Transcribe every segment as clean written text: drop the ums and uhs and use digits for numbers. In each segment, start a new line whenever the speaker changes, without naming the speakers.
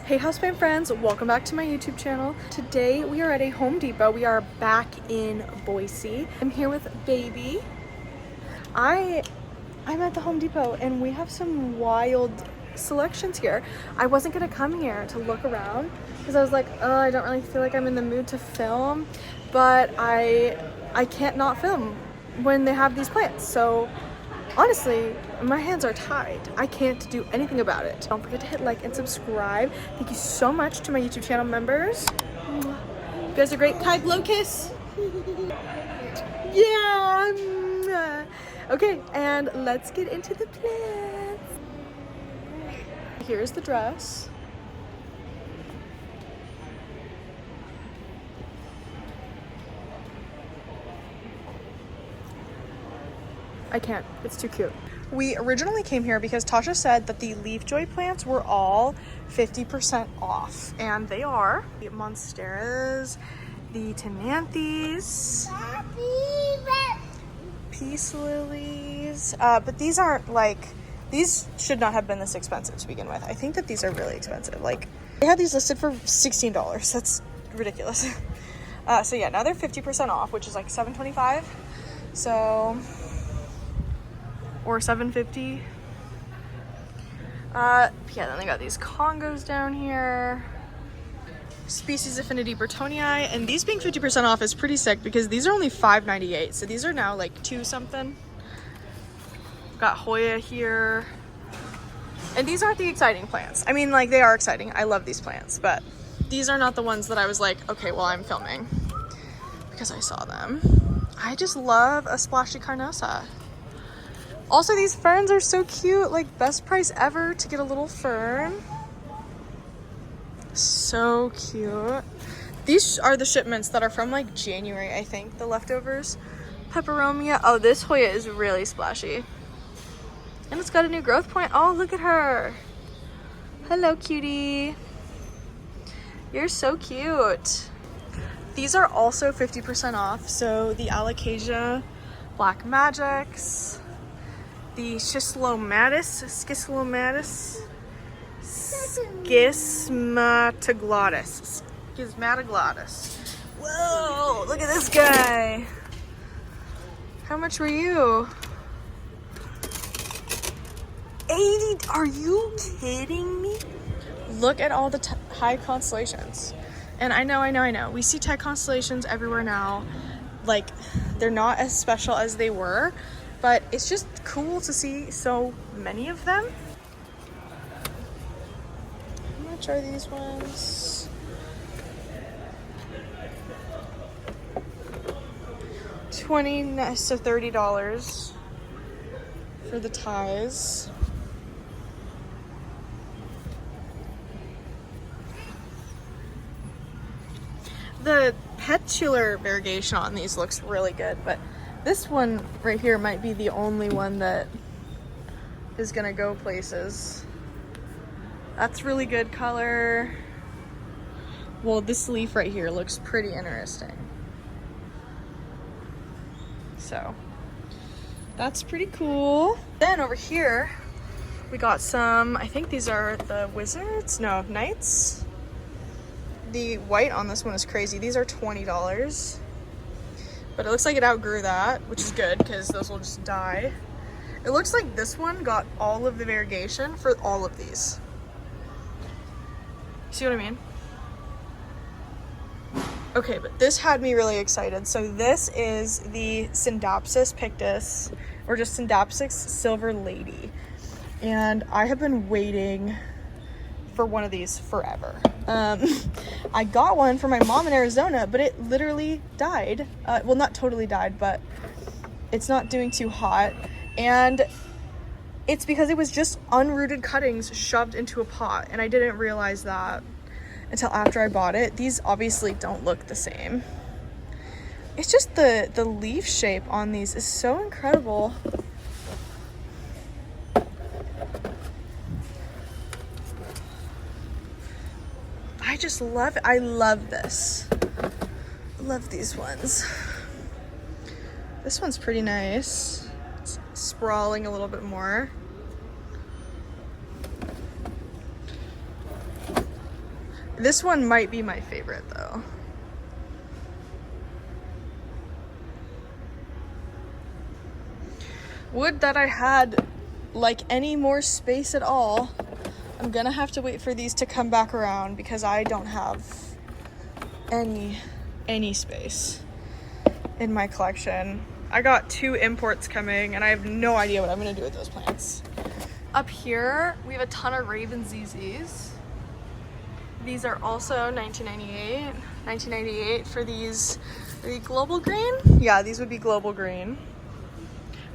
Hey Houseplant friends, welcome back to my YouTube channel. Today we are at a Home Depot. We are back in Boise. I'm here with baby. I'm at the Home Depot and we have some wild selections here. I wasn't gonna come here to look around because I was like, oh, I don't really feel like I'm in the mood to film, but I can't not film when they have these plants. So honestly, my hands are tied. I can't do anything about it. Don't forget to hit like and subscribe. Thank you so much to my YouTube channel members. You guys are great. Kai, blow kiss. Yeah. Okay, and let's get into the plants. Here's the dress. I can't, it's too cute. We originally came here because Tasha said that the leaf joy plants were all 50% off, and they are. The monsteras, the tenanthes, peace lilies, but these aren't like, these should not have been this expensive to begin with. I think that these are really expensive. Like, they had these listed for $16. That's ridiculous. So yeah, now they're 50% off, which is like $7.25. So, or $7.50. Yeah, then they got these Congos down here. Species Affinity Bertonii, and these being 50% off is pretty sick because these are only $5.98, so these are now like $2 something. Got Hoya here. And these aren't the exciting plants. I mean, like, they are exciting. I love these plants, but these are not the ones that I was like, okay, well, I'm filming because I saw them. I just love a splashy carnosa. Also, these ferns are so cute. Like, best price ever to get a little fern. So cute. These are the shipments that are from like January, I think, the leftovers. Peperomia. Oh, this Hoya is really splashy. And it's got a new growth point. Oh, look at her. Hello, cutie. You're so cute. These are also 50% off. So the Alocasia Black Magics, the Schislomatis, Schismatoglottis. Whoa, look at this guy. How much were you? 80, are you kidding me? Look at all the high constellations. And I know. We see tech constellations everywhere now. Like, they're not as special as they were, but it's just cool to see so many of them. How much are these ones? $20 to $30 for the ties. The petular variegation on these looks really good, but this one right here might be the only one that is gonna go places. That's really good color. Well, this leaf right here looks pretty interesting. So that's pretty cool. Then over here, we got some, I think these are the wizards? No, knights. The white on this one is crazy. These are $20. But it looks like it outgrew that, which is good because those will just die. It looks like this one got all of the variegation for all of these. See what I mean? Okay, but this had me really excited. So this is the Scindapsus pictus, or just Scindapsus Silver Lady. And I have been waiting for one of these forever. I got one for my mom in Arizona, but it literally died. Well, not totally died, but it's not doing too hot. And it's because it was just unrooted cuttings shoved into a pot, and I didn't realize that until after I bought it. These obviously don't look the same. It's just the leaf shape on these is so incredible. I just love it. I love this. Love these ones. This one's pretty nice. It's sprawling a little bit more. This one might be my favorite though. Would that I had like any more space at all. I'm gonna have to wait for these to come back around because I don't have any space in my collection. I got 2 imports coming and I have no idea what I'm gonna do with those plants. Up here, we have a ton of Raven ZZs. These are also 1998. 1998 for these. Are they global green? Yeah, these would be global green.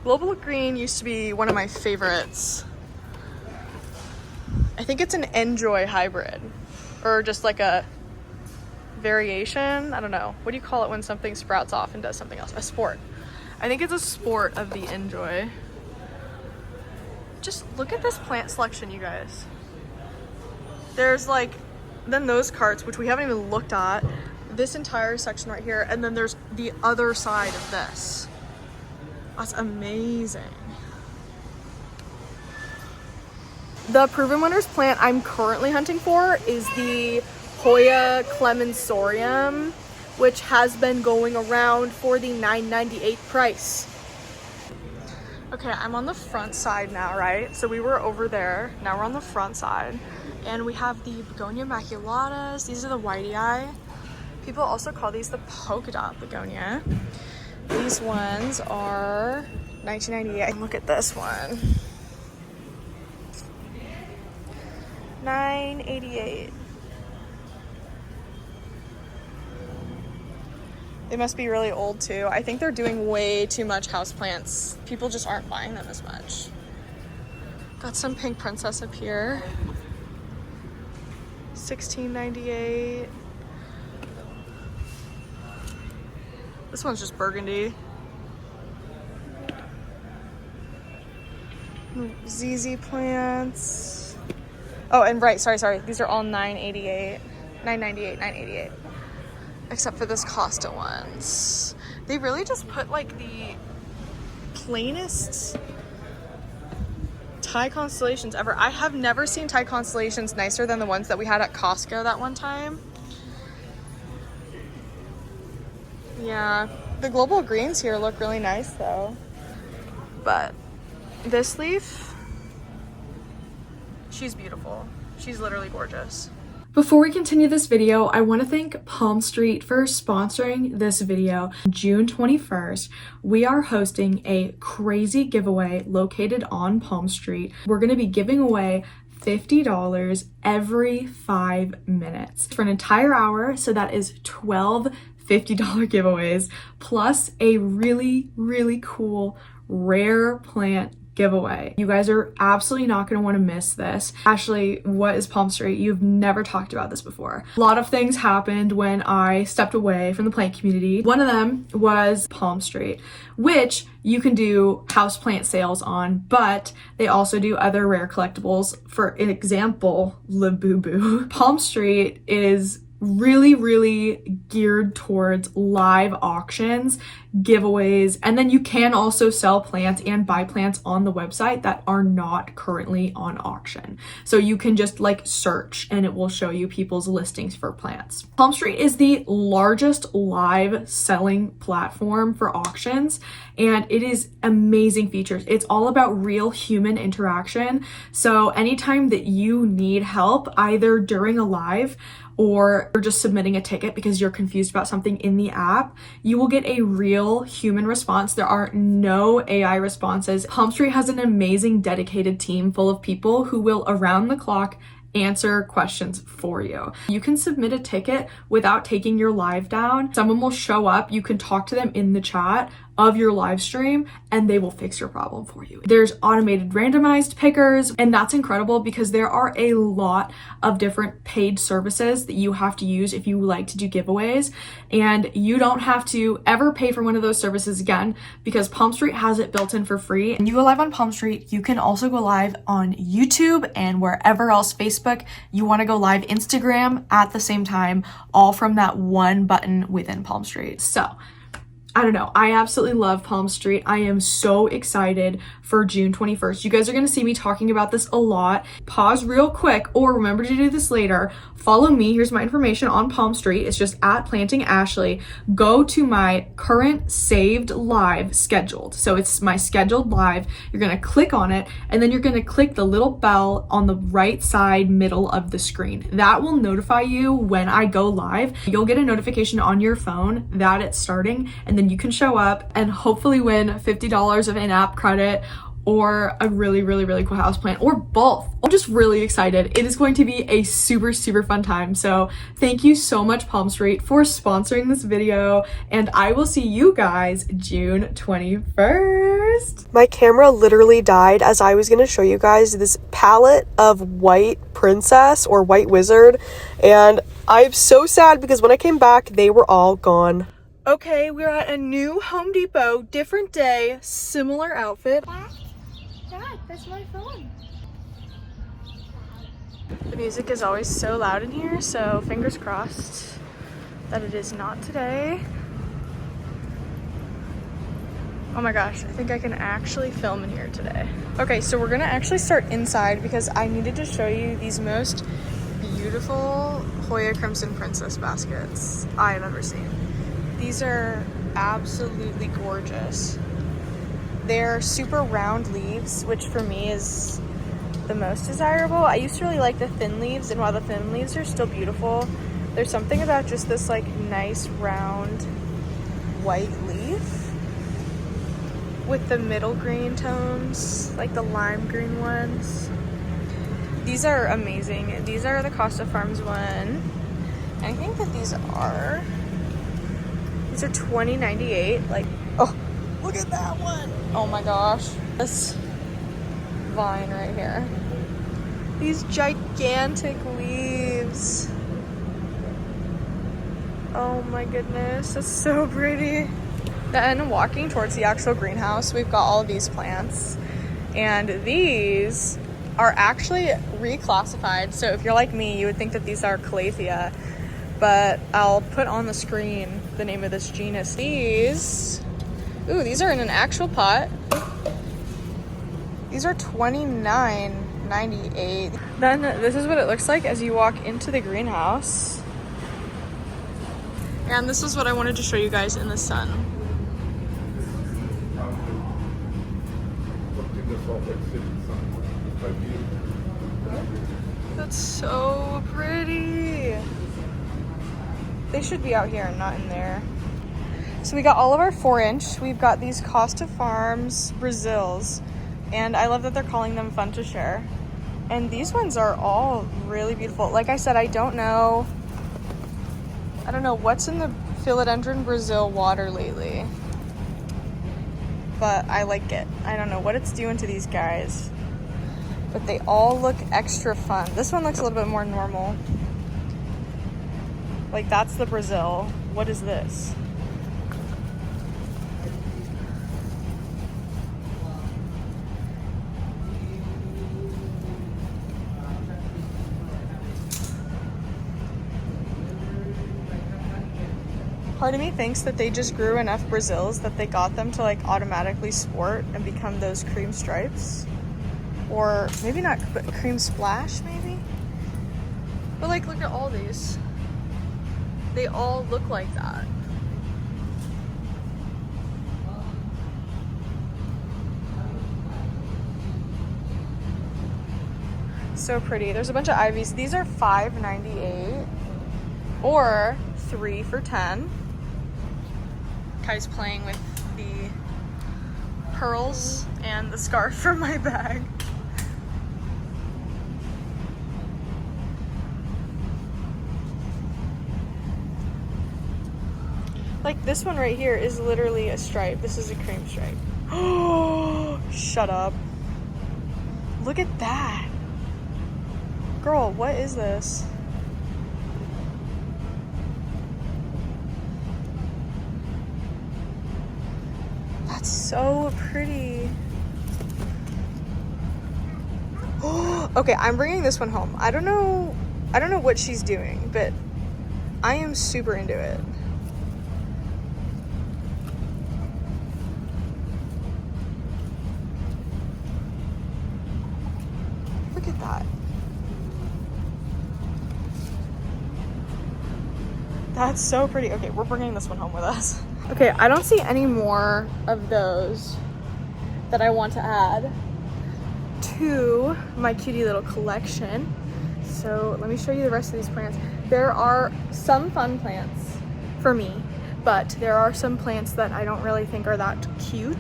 Global green used to be one of my favorites. I think it's an Enjoy hybrid, or just like a variation. I don't know. What do you call it when something sprouts off and does something else? A sport. I think it's a sport of the Enjoy. Just look at this plant selection, you guys. There's like, then those carts, which we haven't even looked at, this entire section right here, and then there's the other side of this. That's amazing. The Proven Winners plant I'm currently hunting for is the Hoya Clemensorium, which has been going around for the $9.98 price. Okay, I'm on the front side now, right? So we were over there, now we're on the front side. And we have the Begonia maculatas. These are the whitey eye. People also call these the polka dot begonia. These ones are $19.98. Look at this one. $9.88. They must be really old too. I think they're doing way too much houseplants. People just aren't buying them as much. Got some pink princess up here. $16.98. This one's just burgundy. ZZ plants. Oh, and right, sorry. These are all $9.88. $9.98, $9.88. Except for this Costa ones. They really just put like the plainest Thai constellations ever. I have never seen Thai constellations nicer than the ones that we had at Costco that one time. Yeah, the global greens here look really nice though. But this leaf, she's beautiful. She's literally gorgeous. Before we continue this video, I want to thank Palm Street for sponsoring this video. June 21st, we are hosting a crazy giveaway located on Palm Street. We're going to be giving away $50 every 5 minutes for an entire hour. So that is 12 $50 giveaways plus a really cool rare plant giveaway. You guys are absolutely not going to want to miss this. Ashley, what is Palm Street? You've never talked about this before. A lot of things happened when I stepped away from the plant community. One of them was Palm Street, which you can do houseplant sales on, but they also do other rare collectibles. For example, Labubu. Palm Street is really geared towards live auctions, giveaways, and then you can also sell plants and buy plants on the website that are not currently on auction. So you can just like search and it will show you people's listings for plants. Palm Street is the largest live selling platform for auctions, and it is amazing features. It's all about real human interaction. So anytime that you need help, either during a live or just submitting a ticket because you're confused about something in the app, you will get a real human response. There are no AI responses. Palm Street has an amazing dedicated team full of people who will around the clock answer questions for you. You can submit a ticket without taking your live down. Someone will show up. You can talk to them in the chat of your live stream and they will fix your problem for you. There's automated randomized pickers, and that's incredible because there are a lot of different paid services that you have to use if you like to do giveaways, and you don't have to ever pay for one of those services again because Palm Street has it built in for free. And you go live on Palm Street, you can also go live on YouTube and wherever else, Facebook, you want to go live, Instagram at the same time, all from that one button within Palm Street. So I don't know. I absolutely love Palm Street. I am so excited for June 21st. You guys are going to see me talking about this a lot. Pause real quick, or remember to do this later. Follow me. Here's my information on Palm Street. It's just at Planting Ashley. Go to my current saved live scheduled. So it's my scheduled live. You're going to click on it, and then you're going to click the little bell on the right side middle of the screen. That will notify you when I go live. You'll get a notification on your phone that it's starting, and then you can show up and hopefully win $50 of in-app credit or a really cool houseplant, or both. I'm just really excited. It is going to be a super fun time. So thank you so much, Palm Street, for sponsoring this video, and I will see you guys June 21st. My camera literally died as I was going to show you guys this palette of White Princess or White Wizard, and I'm so sad because when I came back, they were all gone. Okay, we're at a new Home Depot, different day, similar outfit.
Dad, that's my phone.
The music is always so loud in here, so fingers crossed that it is not today. Oh my gosh, I think I can actually film in here today. Okay, so we're gonna actually start inside because I needed to show you these most beautiful Hoya Crimson Princess baskets I have ever seen. These are absolutely gorgeous. They're super round leaves, which for me is the most desirable. I used to really like the thin leaves, and while the thin leaves are still beautiful, there's something about just this like nice round white leaf with the middle green tones, like the lime green ones. These are amazing. These are the Costa Farms one. And I think that these are $20.98. Like, oh, look at that one. Oh my gosh. This vine right here. These gigantic leaves. Oh my goodness, that's so pretty. Then walking towards the actual greenhouse, we've got all of these plants. And these are actually reclassified. So if you're like me, you would think that these are Calathea. But I'll put on the screen the name of this genus. These are in an actual pot. These are $29.98. Then this is what it looks like as you walk into the greenhouse. And this is what I wanted to show you guys in the sun. That's so pretty. They should be out here and not in there. So we got all of our 4-inch. We've got these Costa Farms Brazils, and I love that they're calling them Fun to Share. And these ones are all really beautiful. Like I said, I don't know what's in the Philodendron Brazil water lately, but I like it. I don't know what it's doing to these guys, but they all look extra fun. This one looks a little bit more normal. Like, that's the Brazil. What is this? Part of me thinks that they just grew enough Brazils that they got them to like automatically sport and become those cream stripes. Or maybe not, but cream splash maybe? But like, look at all these. They all look like that. So pretty. There's a bunch of ivies. These are $5.98 or 3 for $10. Kai's playing with the pearls and the scarf from my bag. Like, this one right here is literally a stripe. This is a cream stripe. Oh, shut up. Look at that. Girl, what is this? That's so pretty. Okay, I'm bringing this one home. I don't know what she's doing, but I am super into it. That's so pretty. Okay, we're bringing this one home with us. Okay, I don't see any more of those that I want to add to my cutie little collection. So let me show you the rest of these plants. There are some fun plants for me, but there are some plants that I don't really think are that cute.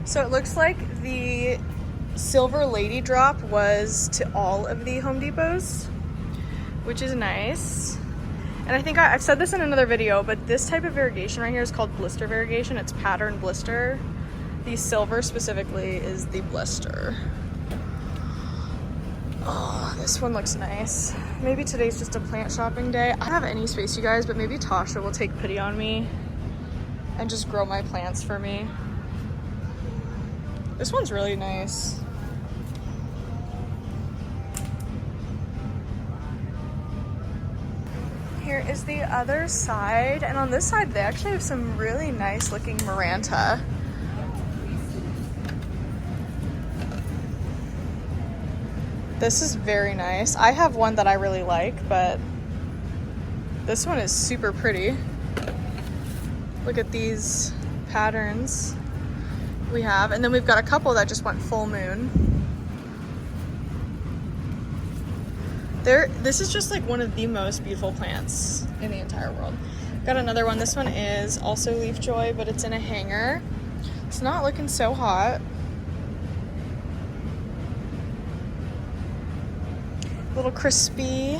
So it looks like the silver lady drop was to all of the Home Depots, which is nice. And I think I've said this in another video, but this type of variegation right here is called blister variegation. It's pattern blister. The silver specifically is the blister. Oh, this one looks nice. Maybe today's just a plant shopping day. I don't have any space, you guys, but maybe Tasha will take pity on me and just grow my plants for me. This one's really nice. Here is the other side, and on this side they actually have some really nice looking Maranta. This is very nice. I have one that I really like, but this one is super pretty. Look at these patterns we have, and then we've got a couple that just went full moon. This is just like one of the most beautiful plants in the entire world. Got another one. This one is also leaf joy, but it's in a hanger. It's not looking so hot. A little crispy. You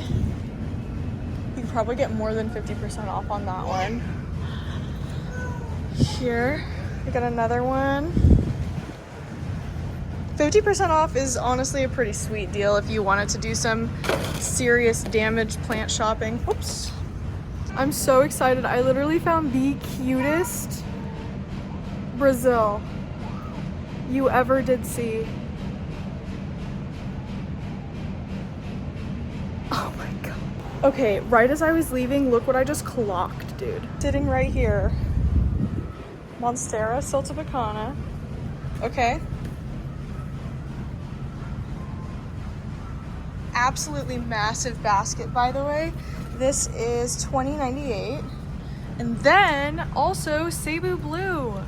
can probably get more than 50% off on that one. Here, we got another one. 50% off is honestly a pretty sweet deal if you wanted to do some serious damaged plant shopping. Oops. I'm so excited. I literally found the cutest Brazil you ever did see. Oh my god. Okay, right as I was leaving, look what I just clocked, dude. Sitting right here. Monstera siltepecana. Okay. Absolutely massive basket, by the way. This is $20.98. And then also Cebu Blue.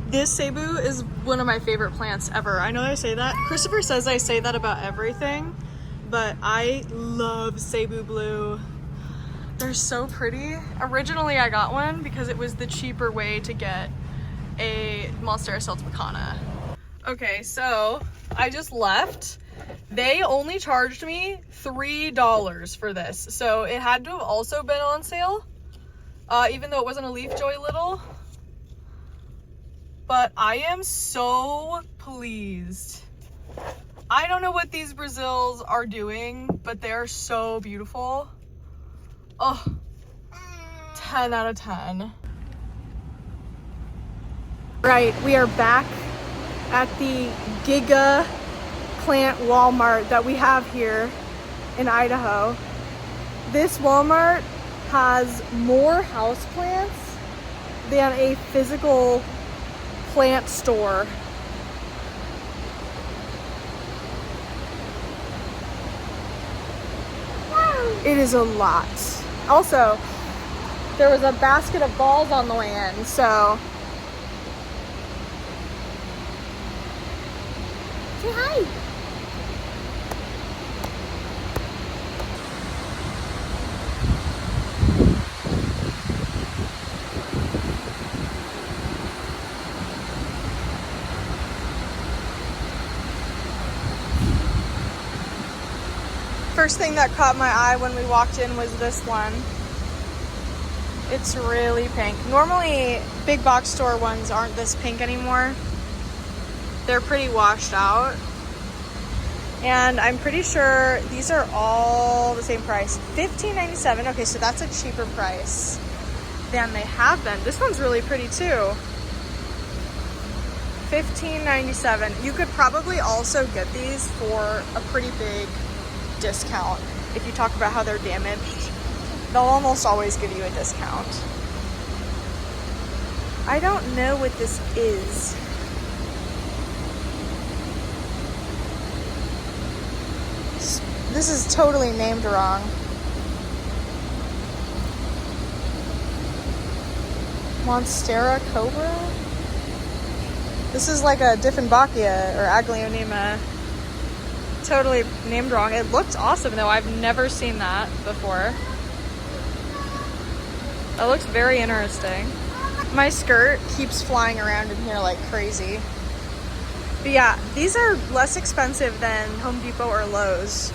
This Cebu is one of my favorite plants ever. I know I say that. Christopher says I say that about everything, but I love Cebu Blue. They're so pretty. Originally I got one because it was the cheaper way to get a Monstera siltepecana. Okay, so I just left. They only charged me $3 for this, so it had to have also been on sale, even though it wasn't a leaf joy little. But I am so pleased. I don't know what these Brazils are doing, but they're so beautiful. Oh, 10 out of 10. Right, we are back at the Giga Plant Walmart that we have here in Idaho. This Walmart has more houseplants than a physical plant store. It is a lot. Also, there was a basket of balls on the way in, so. Say hi. First thing that caught my eye when we walked in was this one. It's really pink. Normally, big box store ones aren't this pink anymore. They're pretty washed out. And I'm pretty sure these are all the same price. $15.97. Okay, so that's a cheaper price than they have been. This one's really pretty too. $15.97. You could probably also get these for a pretty big discount. If you talk about how they're damaged, they'll almost always give you a discount. I don't know what this is. This is totally named wrong. Monstera cobra. This is like a Dieffenbachia or Aglaonema. Totally named wrong. It looks awesome though. I've never seen that before. That looks very interesting. My skirt keeps flying around in here like crazy. But yeah, these are less expensive than Home Depot or Lowe's.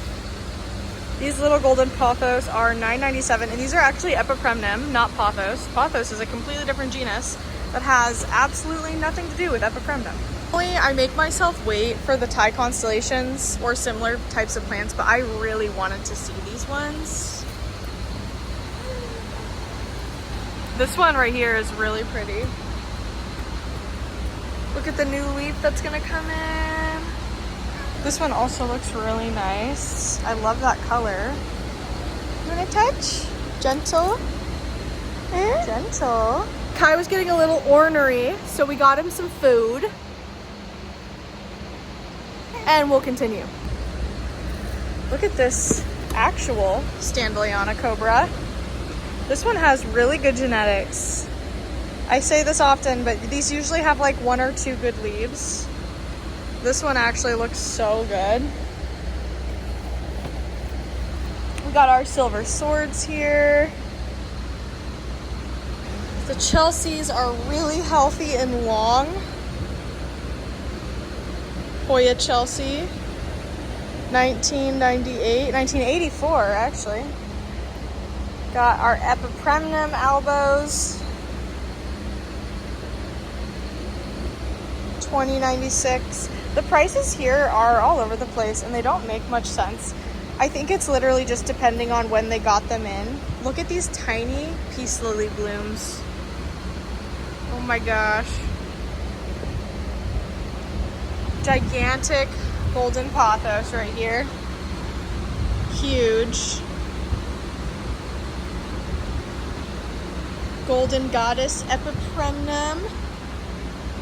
These little golden pothos are $9.97, and these are actually Epipremnum, not pothos. Pothos is a completely different genus that has absolutely nothing to do with Epipremnum. Normally, I make myself wait for the Thai constellations or similar types of plants, but I really wanted to see these ones. This one right here is really pretty. Look at the new leaf that's gonna come in. This one also looks really nice. I love that color. You wanna touch? Gentle. Gentle. Kai was getting a little ornery, so we got him some food. And we'll continue. Look at this actual Standleyana cobra. This one has really good genetics. I say this often, but these usually have like 1 or 2 good leaves. This one actually looks so good. We got our silver swords here. The Chelseas are really healthy and long. Hoya Chelsea, 1984 actually. Got our Epipremnum albos, $20.96. The prices here are all over the place and they don't make much sense. I think it's literally just depending on when they got them in. Look at these tiny peace lily blooms. Oh my gosh. Gigantic golden pothos right here. Huge. Golden goddess Epipremnum.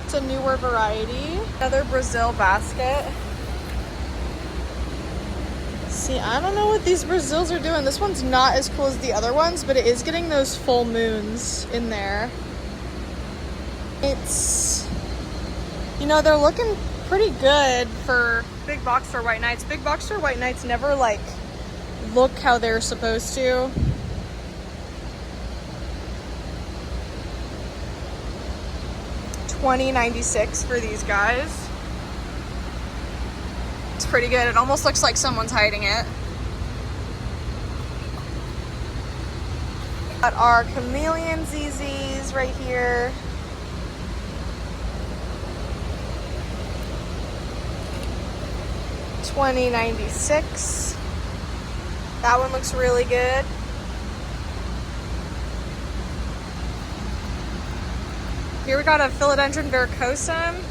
It's a newer variety. Another Brazil basket. See, I don't know what these Brazils are doing. This one's not as cool as the other ones, but it is getting those full moons in there. It's, you know, they're looking pretty good for big box store white knights. Big box store white knights never like look how they're supposed to. $20.96 for these guys. It's pretty good. It almost looks like someone's hiding it. Got our chameleon ZZs right here. $20.96. That one looks really good. Here we got a Philodendron verrucosum.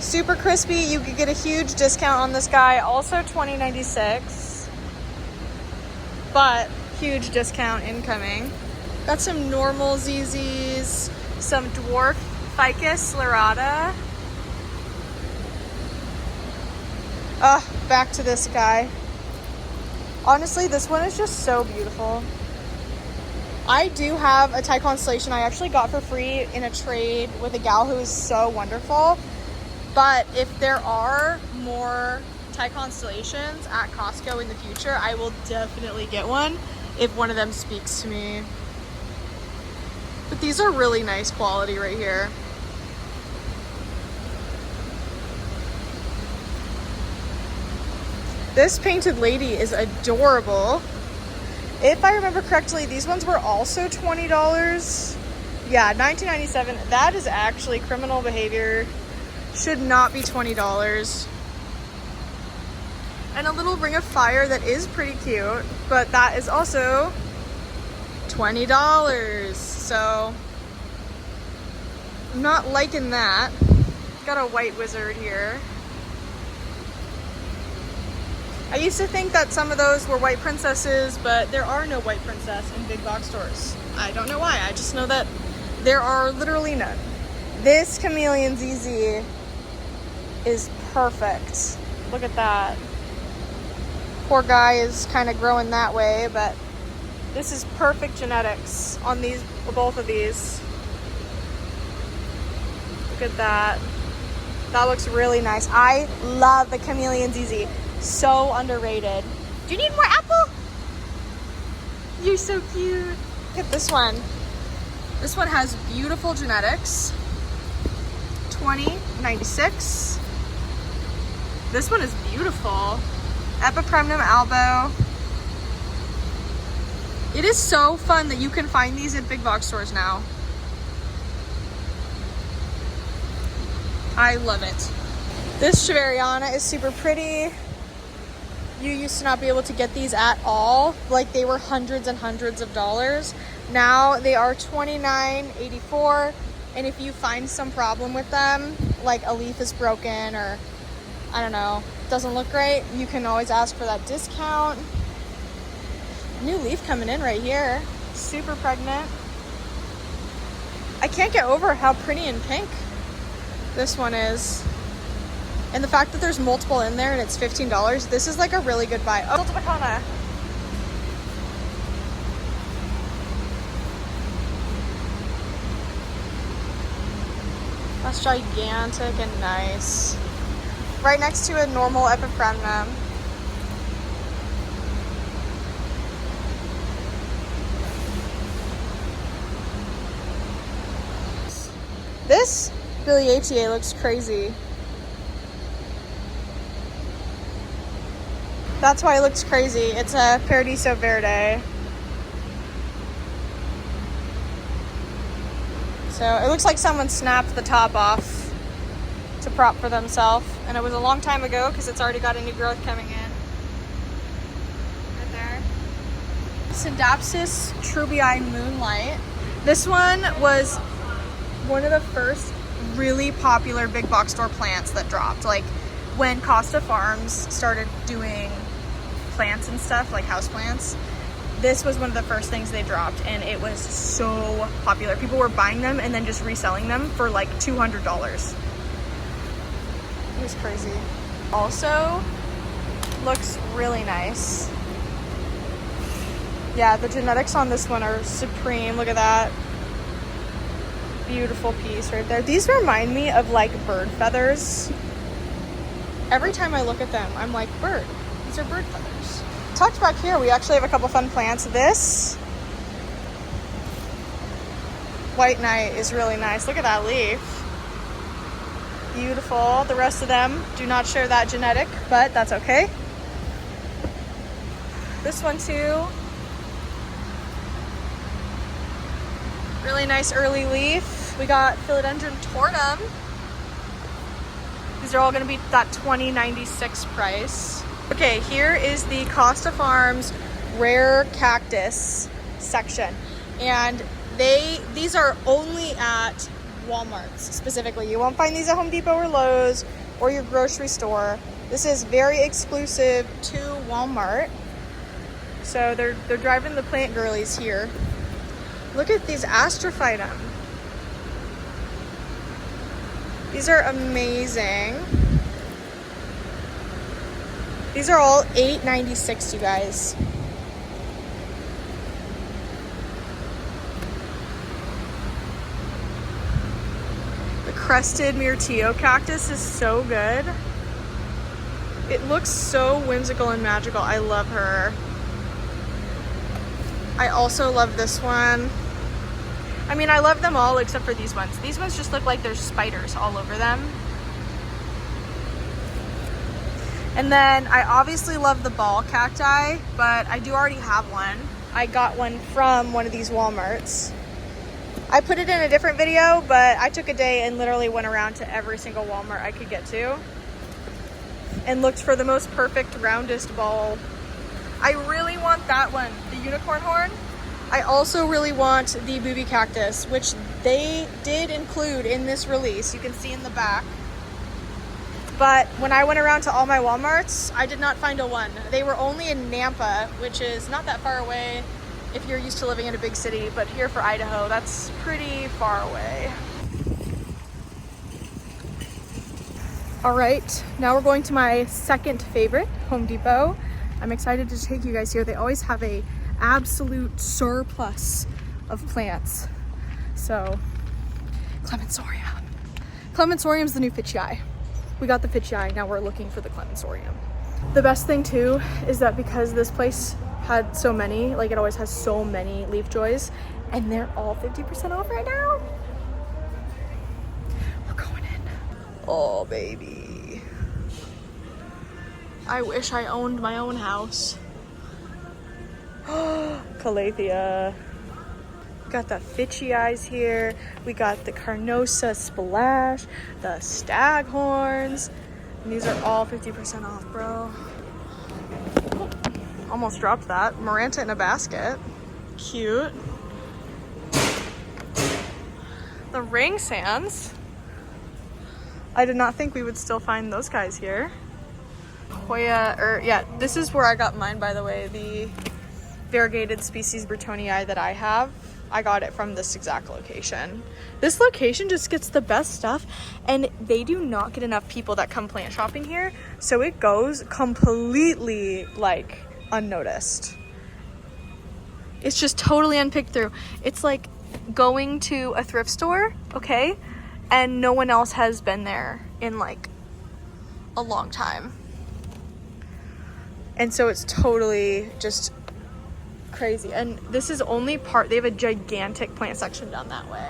Super crispy. You could get a huge discount on this guy. Also $20.96. But huge discount incoming. Got some normal ZZs. Some dwarf Ficus lyrata. Back to this guy. Honestly, this one is just so beautiful. I do have a Thai constellation I actually got for free in a trade with a gal who is so wonderful. But if there are more Thai constellations at Costco in the future, I will definitely get one if one of them speaks to me. But these are really nice quality right here. This painted lady is adorable. If I remember correctly, these ones were also $20. Yeah, $19.97. That is actually criminal behavior. Should not be $20. And a little ring of fire that is pretty cute, but that is also $20. So I'm not liking that. Got a white wizard here. I used to think that some of those were white princesses, but there are no white princess in big box stores. I don't know why. I just know that there are literally none. This chameleon ZZ is perfect. Look at that. Poor guy is kind of growing that way, but This is perfect genetics on these, both of these. Look at that. That looks really nice. I love the Chameleon ZZ. So underrated. Do you need more apple? You're so cute. Look at this one. This one has beautiful genetics. 2096. This one is beautiful. Epipremnum albo. It is so fun that you can find these at big box stores now. I love it. This Shavariana is super pretty. You used to not be able to get these at all. Like, they were hundreds and hundreds of dollars. Now they are $29.84. And if you find some problem with them, like a leaf is broken or I don't know, doesn't look right, you can always ask for that discount. New leaf coming in right here. Super pregnant. I can't get over how pretty and pink this one is. And the fact that there's multiple in there and it's $15, this is like a really good buy. Oh, Bacana. That's gigantic and nice. Right next to a normal Epipremnum. This Biliaceae looks crazy. That's why it looks crazy. It's a Paradiso Verde. So it looks like someone snapped the top off to prop for themselves. And it was a long time ago because it's already got a new growth coming in. Right there. Syndapsis trubii Moonlight. This one was one of the first really popular big box store plants that dropped. Like when Costa Farms started doing plants and stuff, like house plants, this was one of the first things they dropped, and it was so popular. People were buying them and then just reselling them for like $200. It was crazy. Also looks really nice. Yeah, the genetics on this one are supreme. Look at that. Beautiful piece right there. These remind me of like bird feathers. Every time I look at them, I'm like, bird. These are bird feathers. Tucked back here, we actually have a couple fun plants. This White Knight is really nice. Look at that leaf. Beautiful. The rest of them do not share that genetic, but that's okay. This one too. Really nice early leaf. We got Philodendron tortum. These are all going to be that $20.96 price. Okay, here is the Costa Farms rare cactus section, and these are only at Walmart's specifically. You won't find these at Home Depot or Lowe's or your grocery store. This is very exclusive to Walmart. So they're driving the plant girlies here. Look at these Astrophytum. These are amazing. These are all $8.96, you guys. The crested myrtillo cactus is so good. It looks so whimsical and magical. I love her. I also love this one. I mean, I love them all except for these ones. These ones just look like there's spiders all over them. And then I obviously love the ball cacti, but I do already have one. I got one from one of these Walmarts. I put it in a different video, but I took a day and literally went around to every single Walmart I could get to and looked for the most perfect roundest ball. I really want that one, the unicorn horn. I also really want the booby cactus, which they did include in this release. You can see in the back. But when I went around to all my Walmarts, I did not find a one. They were only in Nampa, which is not that far away if you're used to living in a big city, but here for Idaho, that's pretty far away. All right, now we're going to my second favorite, Home Depot. I'm excited to take you guys here. They always have a absolute surplus of plants. So, Clementsorium. Clementsorium's the new Fitchii. We got the Fitchii, now we're looking for the Clementsorium. The best thing too is that because this place had so many, like it always has so many leaf joys, and they're all 50% off right now. We're going in. Oh, baby. I wish I owned my own house. Calathea. Got the Fitchii here. We got the Carnosa Splash, the Staghorns. And these are all 50% off, bro. Oh, almost dropped that. Maranta in a basket. Cute. The ring sands. I did not think we would still find those guys here. Hoya, yeah, this is where I got mine, by the way. The variegated species Bretonii that I have, I got it from this exact location. This location just gets the best stuff, and they do not get enough people that come plant shopping here, so it goes completely like unnoticed. It's just totally unpicked through. It's like going to a thrift store, okay, and no one else has been there in like a long time. And so it's totally just crazy. And this is only part, they have a gigantic plant section down that way.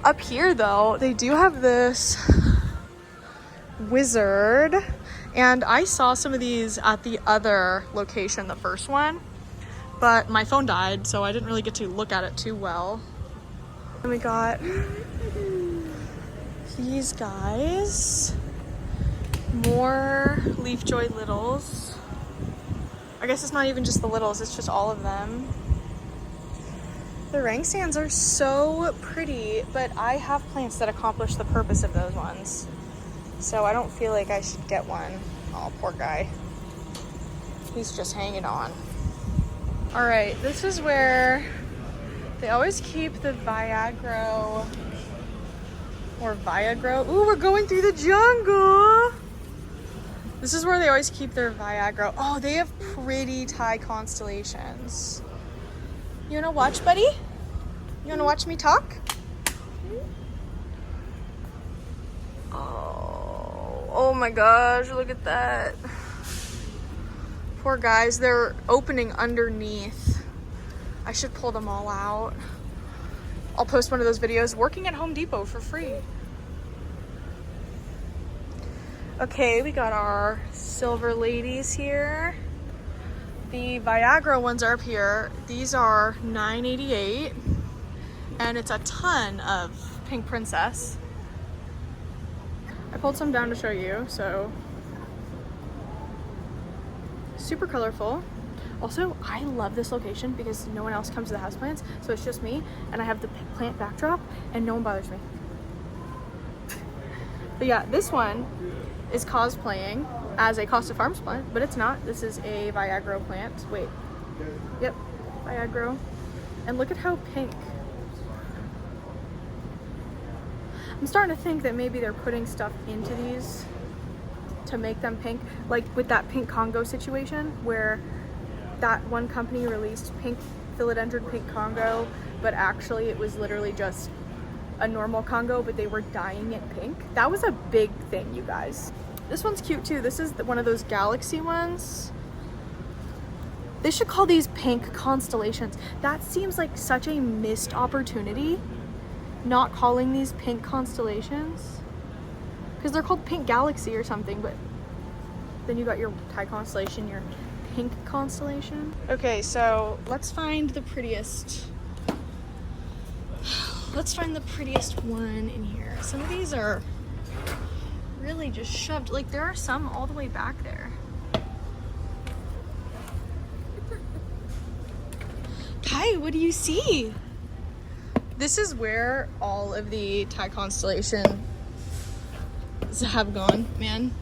Up here though, they do have this wizard, and I saw some of these at the other location, the first one, but my phone died, so I didn't really get to look at it too well. And we got these guys, more Leaf Joy littles. I guess it's not even just the littles, it's just all of them. The ring sands are so pretty, but I have plants that accomplish the purpose of those ones. So I don't feel like I should get one. Oh, poor guy. He's just hanging on. All right, this is where they always keep the Viagra. Or Viagra. Ooh, we're going through the jungle. This is where they always keep their Viagra. Oh, they have pretty Thai constellations. You wanna watch, buddy? You wanna watch me talk? Oh my gosh, look at that. Poor guys, they're opening underneath. I should pull them all out. I'll post one of those videos working at Home Depot for free. Okay, we got our silver ladies here. The Viagra ones are up here. These are $9.88, and it's a ton of pink princess. I pulled some down to show you, so super colorful. Also, I love this location because no one else comes to the houseplants, so it's just me, and I have the plant backdrop, and no one bothers me. But yeah, this one is cosplaying as a Costa Farms plant, but it's not. This is a Viagra plant. Wait. Yep, Viagra. And look at how pink. I'm starting to think that maybe they're putting stuff into these to make them pink, like with that pink Congo situation where that one company released pink philodendron pink Congo, but actually it was literally just a normal Congo, but they were dyeing it pink. That was a big thing, you guys. This one's cute too. This is one of those galaxy ones. They should call these pink constellations. That seems like such a missed opportunity, not calling these pink constellations, because they're called pink galaxy or something, but then you got your Thai constellation, your pink constellation. Okay, so let's find the prettiest. Let's find the prettiest one in here. Some of these are really just shoved. Like, there are some all the way back there. Kai, what do you see? This is where all of the Thai constellations have gone, man.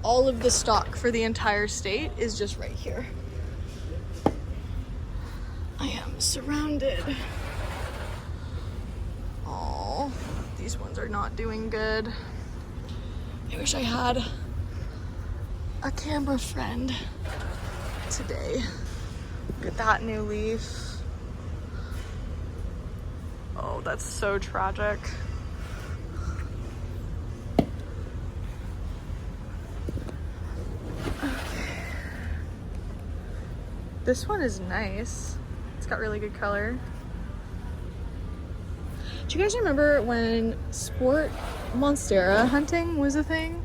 All of the stock for the entire state is just right here. I am surrounded. Oh, these ones are not doing good. I wish I had a camera friend today. Look at that new leaf. Oh, that's so tragic. Okay. This one is nice. It's got really good color. Do you guys remember when sport monstera hunting was a thing?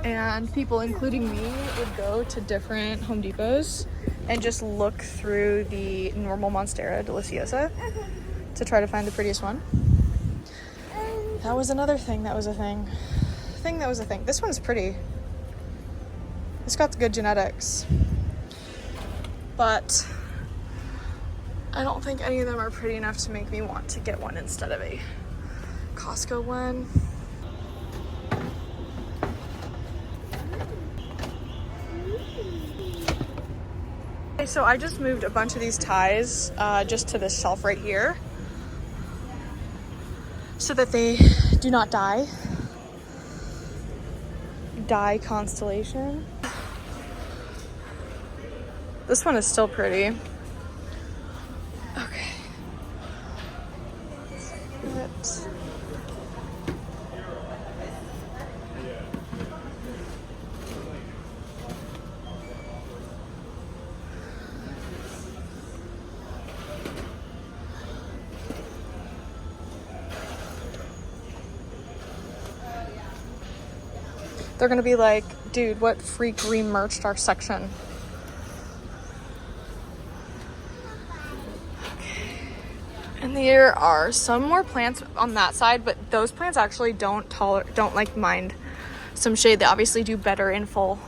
And people, including me, would go to different Home Depots and just look through the normal Monstera deliciosa to try to find the prettiest one. That was another thing that was a thing. This one's pretty. It's got good genetics. But I don't think any of them are pretty enough to make me want to get one instead of a Costco one. Okay, so I just moved a bunch of these ties just to this shelf right here so that they do not die. Die constellation. This one is still pretty. Okay. Let's They're gonna be like, dude, what freak re-merched our section? Okay. And there are some more plants on that side, but those plants actually don't like mind some shade. They obviously do better in full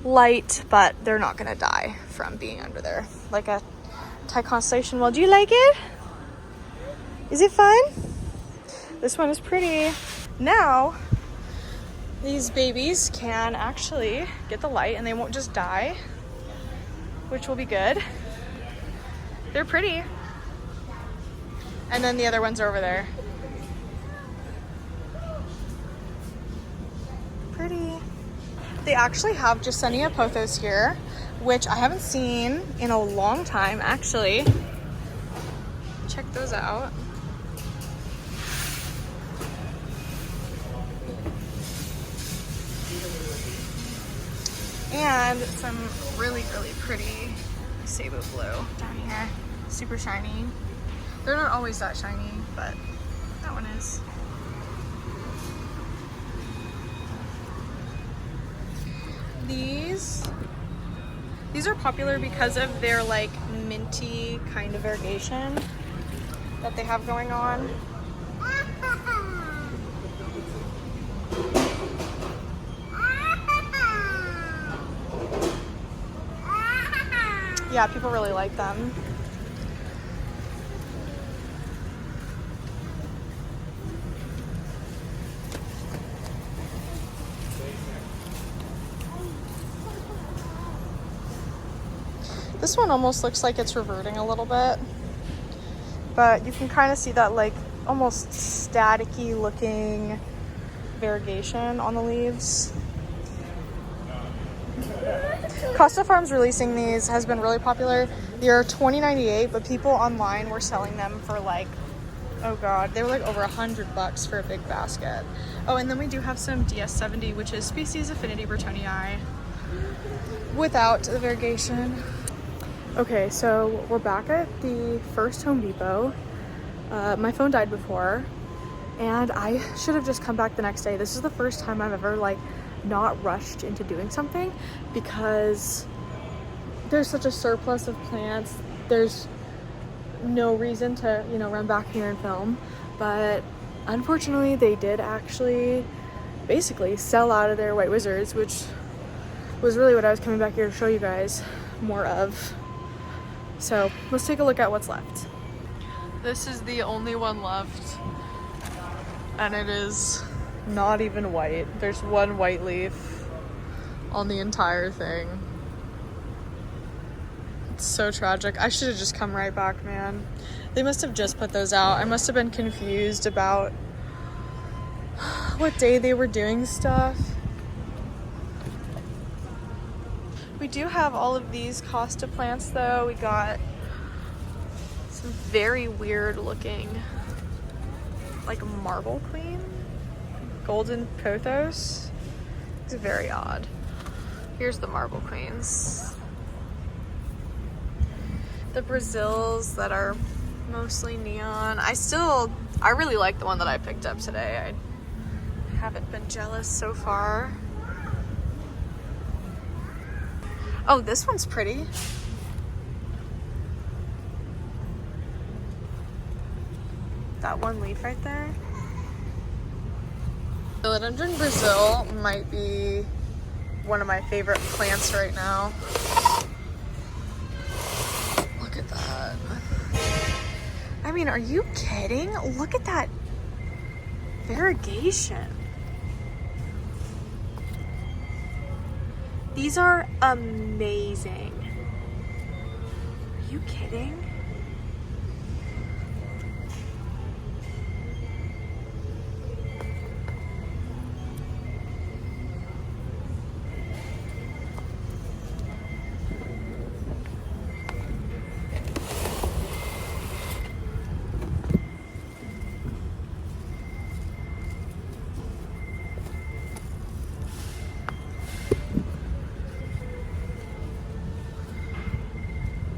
light, but they're not gonna die from being under there. Like a Thai constellation. Well, do you like it? Is it fun? This one is pretty. Now, these babies can actually get the light and they won't just die, which will be good. They're pretty. And then the other ones are over there. Pretty. They actually have Jasenia pothos here, which I haven't seen in a long time, actually. Check those out. And some really, really pretty Cebu blue down here. Super shiny. They're not always that shiny, but that one is. These are popular because of their like minty kind of variegation that they have going on. Yeah, people really like them. This one almost looks like it's reverting a little bit, but you can kind of see that like almost staticky looking variegation on the leaves. Costa Farms releasing these has been really popular. They're $20.98, but people online were selling them for like, oh god, they were like over $100 for a big basket. Oh, and then we do have some DS70, which is species Affinity Burtonii, without the variegation. Okay, so we're back at the first Home Depot. My phone died before, and I should have just come back the next day. This is the first time I've ever like not rushed into doing something because there's such a surplus of plants. There's no reason to, you know, run back here and film. But unfortunately, they did actually basically sell out of their white wizards, which was really what I was coming back here to show you guys more of. So let's take a look at what's left. This is the only one left, and it is not even white. There's one white leaf on the entire thing. It's so tragic. I should have just come right back, man. They must have just put those out. I must have been confused about what day they were doing stuff. We do have all of these Costa plants though. We got some very weird looking, like marble queen, golden pothos. It's very odd. Here's the marble queens. The Brazils that are mostly neon. I really like the one that I picked up today. I haven't been jealous so far. Oh, this one's pretty. That one leaf right there. Philodendron Brazil might be one of my favorite plants right now. Look at that. I mean, are you kidding? Look at that variegation. These are amazing. Are you kidding?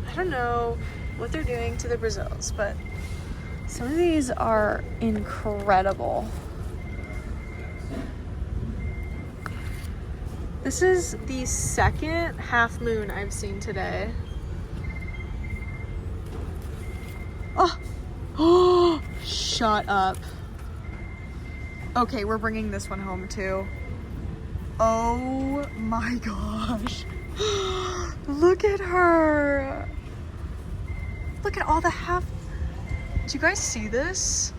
I don't know what they're doing to the Brazils, but some of these are incredible. This is the second half moon I've seen today. Oh, oh, shut up. Okay, we're bringing this one home too. Oh my gosh. Look at her. Look at all the half. Do you guys see this?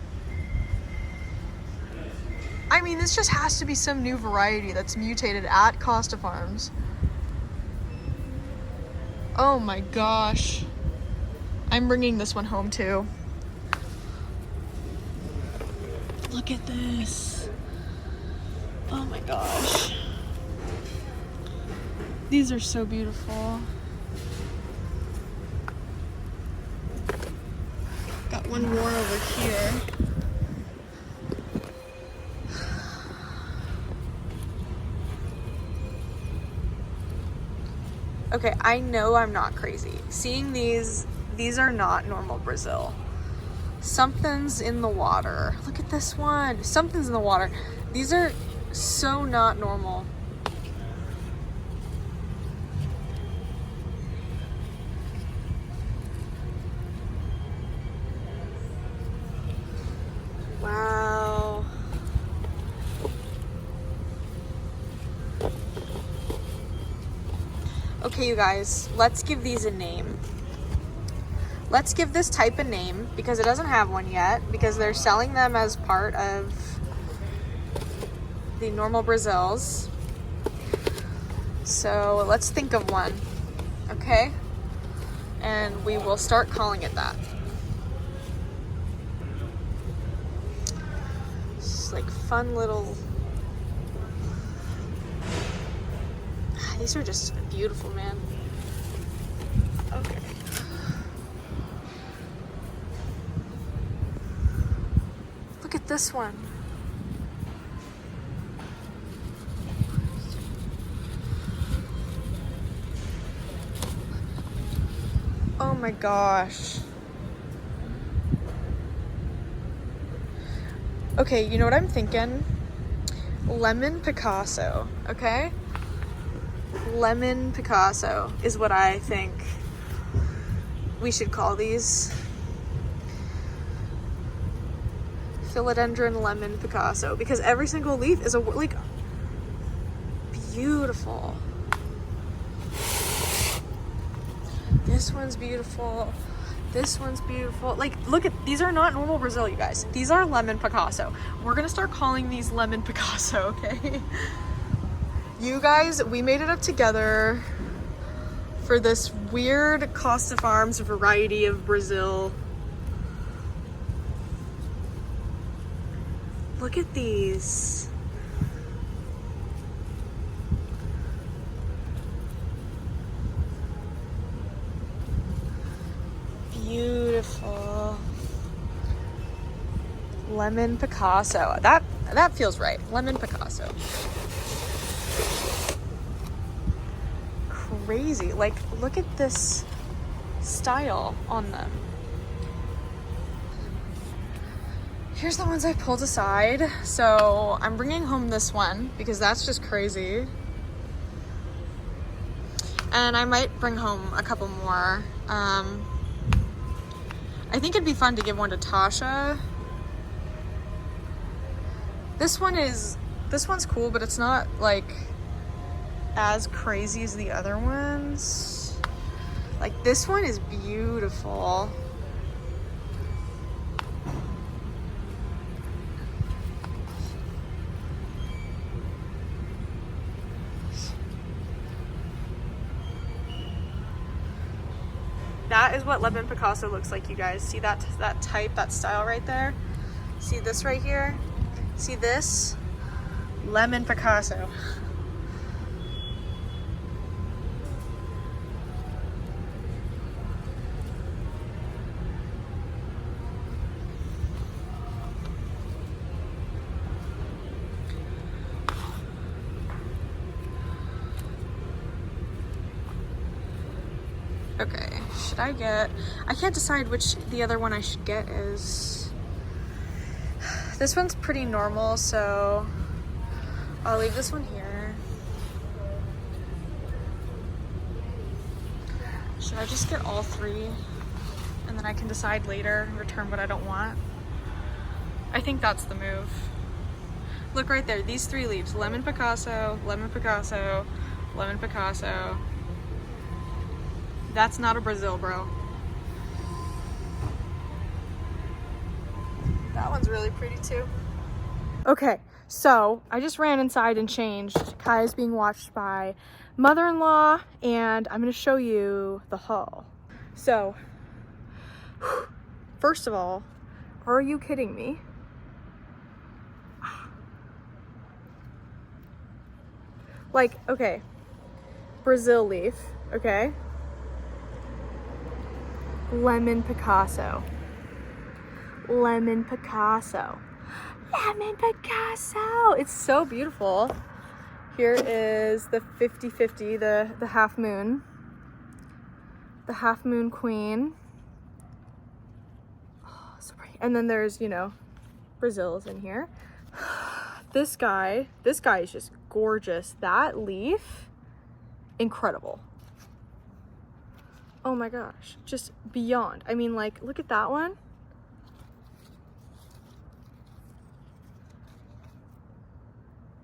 I mean, this just has to be some new variety that's mutated at Costa Farms. Oh my gosh. I'm bringing this one home too. Look at this. Oh my gosh. These are so beautiful. Got one more over here. Okay, I know I'm not crazy. Seeing these are not normal Brazil. Something's in the water. Look at this one. Something's in the water. These are so not normal. Wow. Okay, you guys, let's give these a name. Let's give this type a name because it doesn't have one yet, because they're selling them as part of the normal Brazils. So let's think of one, okay? And we will start calling it that. It's like fun little... These are just beautiful, man. Okay. Look at this one. Oh my gosh. Okay, you know what I'm thinking? Lemon Picasso, okay? Lemon Picasso is what I think we should call these. Philodendron Lemon Picasso, because every single leaf is like beautiful. This one's beautiful. This one's beautiful. Like, look at, these are not normal Brazil, you guys. These are Lemon Picasso. We're gonna start calling these Lemon Picasso, okay? You guys, we made it up together for this weird Costa Farms variety of Brazil. Look at these. beautiful. Lemon Picasso. That feels right. Lemon Picasso. Crazy. Like, look at this style on them. Here's the ones I pulled aside. So I'm bringing home this one because that's just crazy. And I might bring home a couple more. I think it'd be fun to give one to Tasha. This one's cool, but it's not like as crazy as the other ones. Like, this one is beautiful. That is what Lemon Picasso looks like, you guys. See that type, that style right there? See this right here? See this? Lemon Picasso. Okay, should I get... I can't decide which the other one I should get is. This one's pretty normal, so I'll leave this one here. Should I just get all three? And then I can decide later, return what I don't want? I think that's the move. Look right there, these three leaves. Lemon Picasso, Lemon Picasso, Lemon Picasso. That's not a Brazil, bro. That one's really pretty too. Okay, so I just ran inside and changed. Kai is being watched by mother-in-law, and I'm gonna show you the haul. So, first of all, are you kidding me? Like, okay, Brazil leaf, okay? Lemon Picasso. Lemon Picasso. Lemon Picasso. It's so beautiful. Here is the 50-50, the half moon. The half moon queen. Oh, so pretty. And then there's, you know, Brazil's in here. This guy is just gorgeous. That leaf, incredible. Oh my gosh, just beyond. I mean, like, look at that one.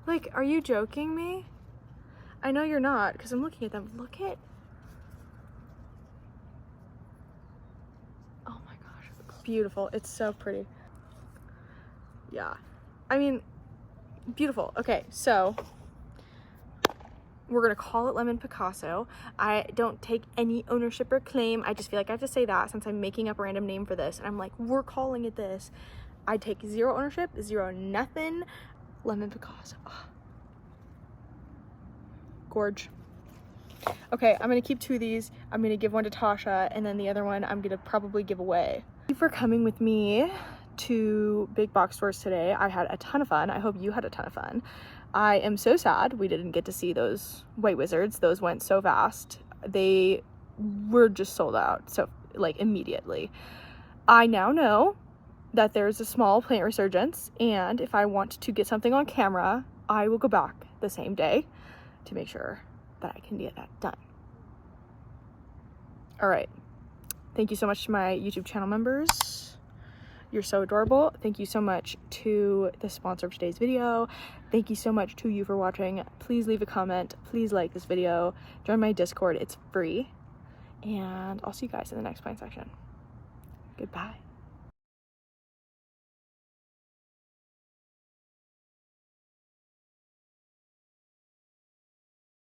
Like, are you joking me? I know you're not, because I'm looking at them. Look at... Oh my gosh, it's beautiful. It's so pretty. Yeah. I mean, beautiful. Okay, so... we're gonna call it Lemon Picasso. I don't take any ownership or claim. I just feel like I have to say that since I'm making up a random name for this. And I'm like, we're calling it this. I take zero ownership, zero nothing. Lemon Picasso. Oh. Gorge. Okay, I'm gonna keep two of these. I'm gonna give one to Tasha, and then the other one I'm gonna probably give away. Thank you for coming with me to big box stores today. I had a ton of fun. I hope you had a ton of fun. I am so sad we didn't get to see those white wizards. Those went so fast. They were just sold out, so like immediately. I now know that there's a small plant resurgence, and if I want to get something on camera, I will go back the same day to make sure that I can get that done. All right. Thank you so much to my YouTube channel members. You're so adorable. Thank you so much to the sponsor of today's video. Thank you so much to you for watching. Please leave a comment. Please like this video. Join my Discord. It's free. And I'll see you guys in the next plant section. Goodbye.